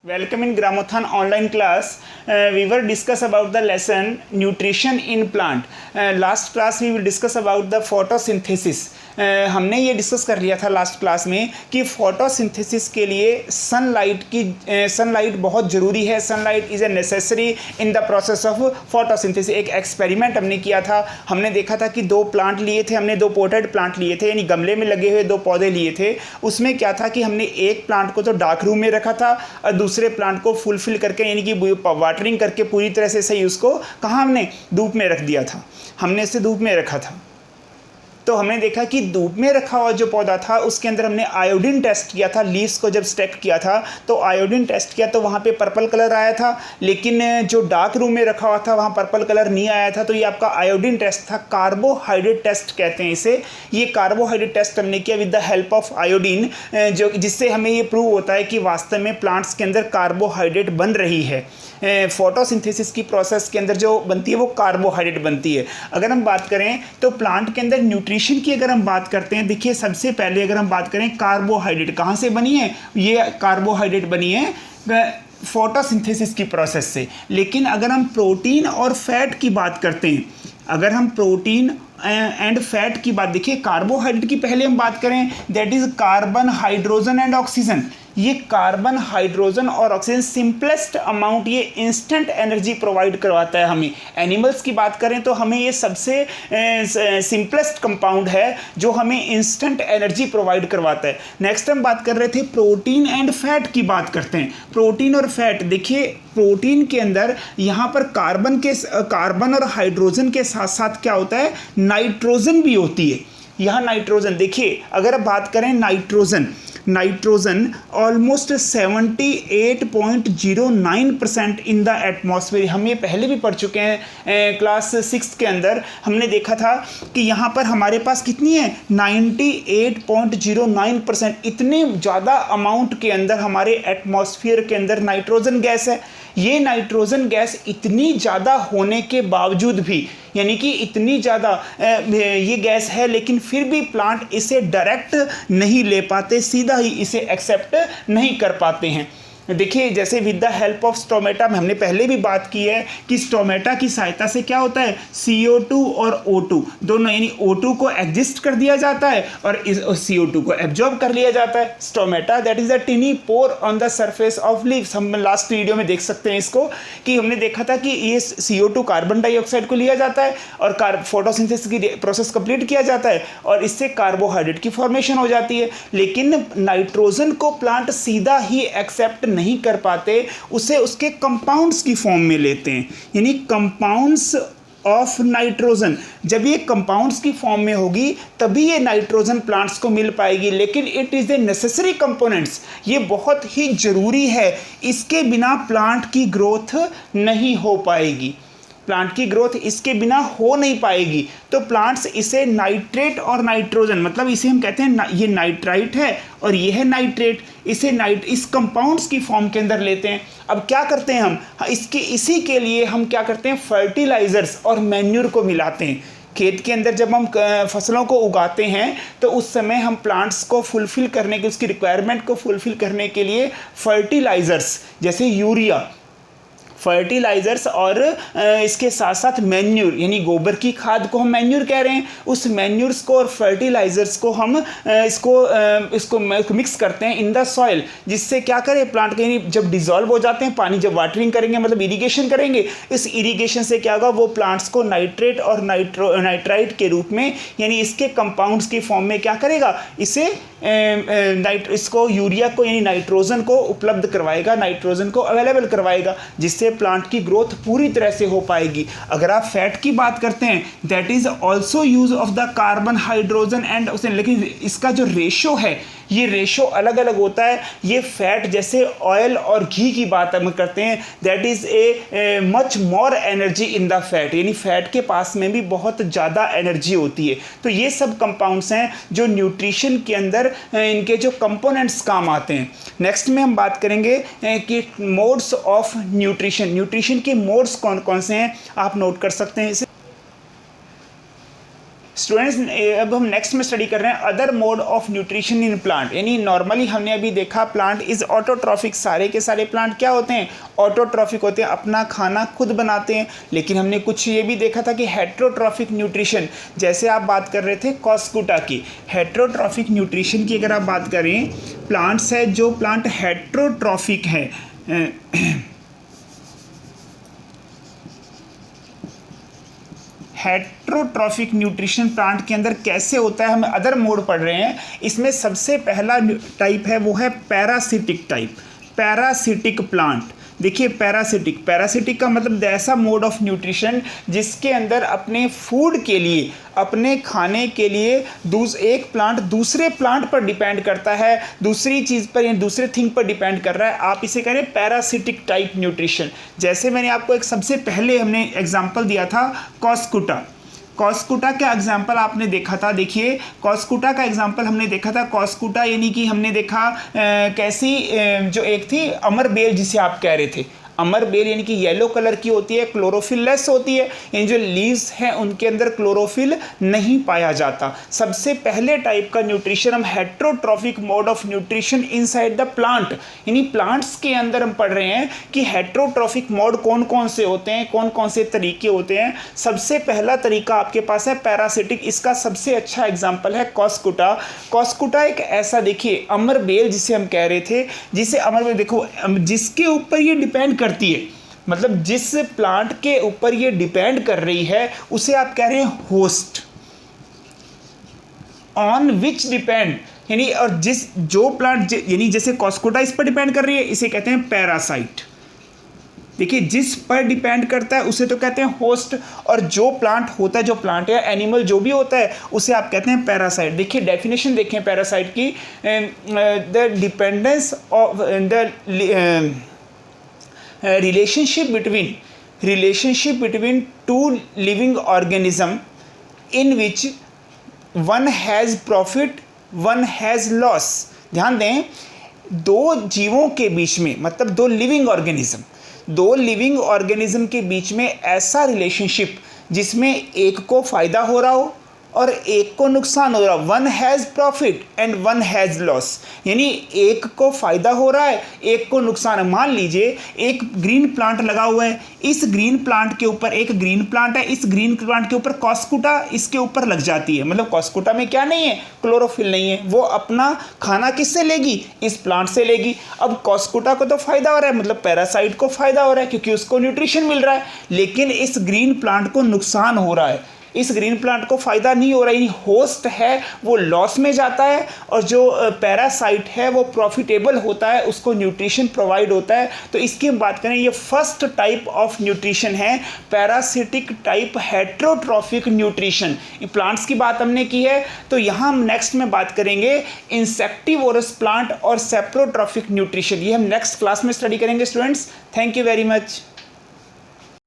Welcome in Gramothon online class. We will discuss about the lesson nutrition in plant. Last class we will discuss about the photosynthesis. हमने ये discuss कर लिया था last class में कि photosynthesis के लिए सनलाइट बहुत ज़रूरी है. Sunlight is a necessary in the process of photosynthesis. एक एक्सपेरिमेंट हमने किया था. हमने देखा था कि दो प्लांट लिए थे. हमने दो पोटेड प्लांट लिए थे, यानी गमले में लगे हुए दो पौधे लिए थे. उसमें क्या था कि हमने एक प्लांट को तो डार्क रूम में रखा था और दूसरे प्लांट को फुलफिल करके यानी कि वाटरिंग करके पूरी तरह से सही उसको कहाँ हमने धूप में रख दिया था. हमने इसे धूप में रखा था. तो हमने देखा कि धूप में रखा हुआ जो पौधा था उसके अंदर हमने आयोडीन टेस्ट किया था. लीव्स को जब स्टेक किया था तो आयोडीन टेस्ट किया तो वहाँ पे पर्पल कलर आया था, लेकिन जो डार्क रूम में रखा हुआ था वहाँ पर्पल कलर नहीं आया था. तो ये आपका आयोडीन टेस्ट था. कार्बोहाइड्रेट टेस्ट कहते हैं इसे. ये कार्बोहाइड्रेट टेस्ट हमने किया with the help of iodine, जो जिससे हमें ये प्रूव होता है कि वास्तव में प्लांट्स के अंदर कार्बोहाइड्रेट बन रही है. फोटोसिंथेसिस की प्रोसेस के अंदर जो बनती है वो कार्बोहाइड्रेट बनती है. अगर हम बात करें तो प्लांट के अंदर न्यूट्रिशन की अगर हम बात करते हैं, देखिए सबसे पहले अगर हम बात करें कार्बोहाइड्रेट कहाँ से बनी है. ये कार्बोहाइड्रेट बनी है फोटोसिंथेसिस की प्रोसेस से. लेकिन अगर हम प्रोटीन और फैट की बात करते हैं, अगर हम प्रोटीन एंड फैट की बात, देखिए कार्बोहाइड्रेट की पहले हम बात करें, that is carbon, hydrogen and oxygen. ये कार्बन, हाइड्रोजन और ऑक्सीजन सिंपलेस्ट अमाउंट ये इंस्टेंट एनर्जी प्रोवाइड करवाता है हमें. एनिमल्स की बात करें तो हमें ये सबसे सिंपलेस्ट कंपाउंड है जो हमें इंस्टेंट एनर्जी प्रोवाइड करवाता है. नेक्स्ट हम बात कर रहे थे प्रोटीन एंड फैट की बात करते हैं. प्रोटीन और फैट, देखिए प्रोटीन के अंदर यहाँ पर कार्बन और हाइड्रोजन के साथ साथ क्या होता है, नाइट्रोजन भी होती है. यहाँ नाइट्रोजन, देखिए अगर आप बात करें nitrogen almost 78.09% in the atmosphere. हम ये पहले भी पढ़ चुके हैं क्लास 6 के अंदर. हमने देखा था कि यहाँ पर हमारे पास कितनी है 98.09%. इतने ज़्यादा अमाउंट के अंदर हमारे एटमॉस्फेयर के अंदर नाइट्रोजन गैस है. ये नाइट्रोजन गैस इतनी ज़्यादा होने के बावजूद भी, यानी कि इतनी ज़्यादा ये गैस है, लेकिन फिर भी प्लांट इसे डायरेक्ट नहीं ले पाते, सीधा ही इसे एक्सेप्ट नहीं कर पाते हैं. देखिए जैसे with the help of stomata में हमने पहले भी बात की है कि स्टोमेटा की सहायता से क्या होता है, CO2 और O2 दोनों, यानी O2 को एग्जिस्ट कर दिया जाता है और इस CO2 को एब्जॉर्ब कर लिया जाता है. Stomata that is the tiny pore on the surface of leaves. हम लास्ट वीडियो में देख सकते हैं इसको कि हमने देखा था कि ये CO2 कार्बन डाइऑक्साइड को लिया जाता है और फोटोसिंथेसिस की प्रोसेस कंप्लीट किया जाता है और इससे कार्बोहाइड्रेट की फॉर्मेशन हो जाती है. लेकिन नाइट्रोजन को प्लांट सीधा ही एक्सेप्ट नहीं कर पाते, उसे उसके कंपाउंड्स की फॉर्म में लेते हैं, यानी कंपाउंड्स ऑफ नाइट्रोजन. जब ये कंपाउंड्स की फॉर्म में होगी तभी ये नाइट्रोजन प्लांट्स को मिल पाएगी. लेकिन it is a necessary components, ये बहुत ही ज़रूरी है. इसके बिना प्लांट की ग्रोथ नहीं हो पाएगी. प्लांट की ग्रोथ इसके बिना हो नहीं पाएगी. तो प्लांट्स इसे नाइट्रेट और नाइट्रोजन, मतलब इसे हम कहते हैं ये नाइट्राइट है और ये है नाइट्रेट, इसे इस कंपाउंड्स की फॉर्म के अंदर लेते हैं. अब क्या करते हैं हम, इसी के लिए हम क्या करते हैं, फर्टिलाइजर्स और मैन्यूर को मिलाते हैं. खेत के अंदर जब हम फसलों को उगाते हैं तो उस समय हम प्लांट्स को फुलफिल करने के, उसकी रिक्वायरमेंट को फुलफिल करने के लिए फर्टिलाइजर्स जैसे यूरिया, फर्टिलाइजर्स और इसके साथ साथ मैन्यूर, यानी गोबर की खाद को हम मैन्यूर कह रहे हैं. उस मैन्यूर्स को और फर्टिलाइजर्स को हम इसको मिक्स करते हैं इन द सॉइल, जिससे क्या करें प्लांट के, यानी जब डिजॉल्व हो जाते हैं पानी, जब वाटरिंग करेंगे मतलब इरिगेशन करेंगे, इस इरिगेशन से क्या होगा, वो प्लांट्स को नाइट्रेट और नाइट्राइट के रूप में, यानी इसके कंपाउंड्स की फॉर्म में क्या करेगा, इसको यूरिया को यानी नाइट्रोजन को उपलब्ध करवाएगा, नाइट्रोजन को अवेलेबल करवाएगा, जिससे प्लांट की ग्रोथ पूरी तरह से हो पाएगी. अगर आप फैट की बात करते हैं, that is also use of the carbon, hydrogen and oxygen. लेकिन इसका जो रेशो है, ये रेशो अलग अलग होता है. ये फैट जैसे ऑयल और घी की बात हम करते हैं, that is a much more energy in the fat, यानी फैट के पास में भी बहुत ज़्यादा एनर्जी होती है. तो ये सब कंपाउंड्स हैं जो न्यूट्रिशन के अंदर इनके जो कंपोनेंट्स काम आते हैं. नेक्स्ट में हम बात करेंगे कि मोड्स ऑफ न्यूट्रिशन के मोड्स कौन कौन से हैं, आप नोट कर सकते हैं इसे. स्टूडेंट्स अब हम नेक्स्ट में स्टडी कर रहे हैं other mode of nutrition in plant. यानी नॉर्मली हमने अभी देखा प्लांट इज ऑटोट्रॉफिक, सारे के सारे प्लांट क्या होते हैं, ऑटोट्रॉफिक होते हैं, अपना खाना खुद बनाते हैं। लेकिन हमने कुछ ये भी देखा था कि हेट्रोट्रॉफिक न्यूट्रिशन, जैसे आप बात कर रहे थे कॉस्कुटा की, हेट्रोट्रॉफिक न्यूट्रिशन की अगर आप बात करें, प्लांट्स है जो प्लांट हेट्रोट्रॉफिक है, हेट्रोट्रॉफिक न्यूट्रिशन प्लांट के अंदर कैसे होता है, हम अदर मोड पढ़ रहे हैं। इसमें सबसे पहला टाइप है वो है पैरासिटिक टाइप, पैरासिटिक प्लांट। देखिए पैरासिटिक का मतलब ऐसा मोड ऑफ न्यूट्रिशन जिसके अंदर अपने फूड के लिए, अपने खाने के लिए एक प्लांट दूसरे प्लांट पर डिपेंड करता है, दूसरी चीज़ पर या दूसरे थिंग पर डिपेंड कर रहा है। आप इसे कह रहे हैं पैरासिटिक टाइप न्यूट्रिशन। जैसे मैंने आपको एक सबसे पहले हमने एग्जाम्पल दिया था कॉस्कुटा। कॉस्कुटा का एग्जाम्पल आपने देखा था, देखिए कॉस्कुटा का एग्जाम्पल हमने देखा था। कॉस्कुटा यानी कि हमने देखा कैसी जो एक थी अमर बेल जिसे आप कह रहे थे, अमर बेल यानी कि येलो कलर की होती है, क्लोरोफिल लेस होती है, यानी जो लीव्स हैं उनके अंदर क्लोरोफिल नहीं पाया जाता। सबसे पहले टाइप का न्यूट्रिशन हम heterotrophic mode of nutrition inside the plant, यानी प्लांट्स के अंदर हम पढ़ रहे हैं कि हेट्रोट्रॉफिक मोड कौन कौन से होते हैं, कौन कौन से तरीके होते हैं। सबसे पहला तरीका आपके पास है पैरासिटिक, इसका सबसे अच्छा एग्जाम्पल है कॉस्कुटा। कॉस्कुटा एक ऐसा, देखिए अमर बेल जिसे हम कह रहे थे, जिसे अमर बेल देखो जिसके ऊपर ये डिपेंड करती है, मतलब जिस प्लांट के ऊपर ये डिपेंड कर रही है उसे आप कह रहे हैं होस्ट, ऑन विच डिपेंड, यानी और जो प्लांट यानी जैसे कॉस्कुटा इस पर डिपेंड कर रही है इसे कहते हैं पैरासाइट। देखिए जिस पर डिपेंड करता है उसे तो कहते हैं होस्ट, और जो प्लांट होता है, जो प्लांट या एनिमल जो भी होता है उसे आप कहते हैं पैरासाइट। देखिए डेफिनेशन देखें पैरासाइट की, the dependence of the relationship between two living organism in which one has profit one has loss। ध्यान दें, दो जीवों के बीच में, मतलब दो लिविंग ऑर्गेनिज्म के बीच में ऐसा रिलेशनशिप जिसमें एक को फायदा हो रहा हो और एक को नुकसान हो रहा है, one has profit and one has loss, यानी एक को फ़ायदा हो रहा है एक को नुकसान है। मान लीजिए एक ग्रीन प्लांट लगा हुआ है, इस ग्रीन प्लांट के ऊपर एक ग्रीन प्लांट है, इस ग्रीन प्लांट के ऊपर कॉस्कुटा इसके ऊपर लग जाती है, मतलब कॉस्कुटा में क्या नहीं है, क्लोरोफिल नहीं है, वो अपना खाना किससे लेगी, इस प्लांट से लेगी। अब कॉस्कुटा को तो फ़ायदा हो रहा है, मतलब पैरासाइट को फ़ायदा हो रहा है क्योंकि उसको न्यूट्रिशन मिल रहा है, लेकिन इस ग्रीन प्लांट को नुकसान हो रहा है, इस ग्रीन प्लांट को फ़ायदा नहीं हो रहा है, होस्ट है वो लॉस में जाता है और जो पैरासाइट है वो प्रॉफिटेबल होता है, उसको न्यूट्रिशन प्रोवाइड होता है। तो इसकी हम बात करें, ये फर्स्ट टाइप ऑफ न्यूट्रिशन है parasitic type heterotrophic nutrition. Plants की बात हमने की है, तो यहाँ हम नेक्स्ट में बात करेंगे इंसेक्टिवोरस प्लांट और सेप्रोट्रॉफिक न्यूट्रिशन। ये हम नेक्स्ट क्लास में स्टडी करेंगे students. Thank you very much.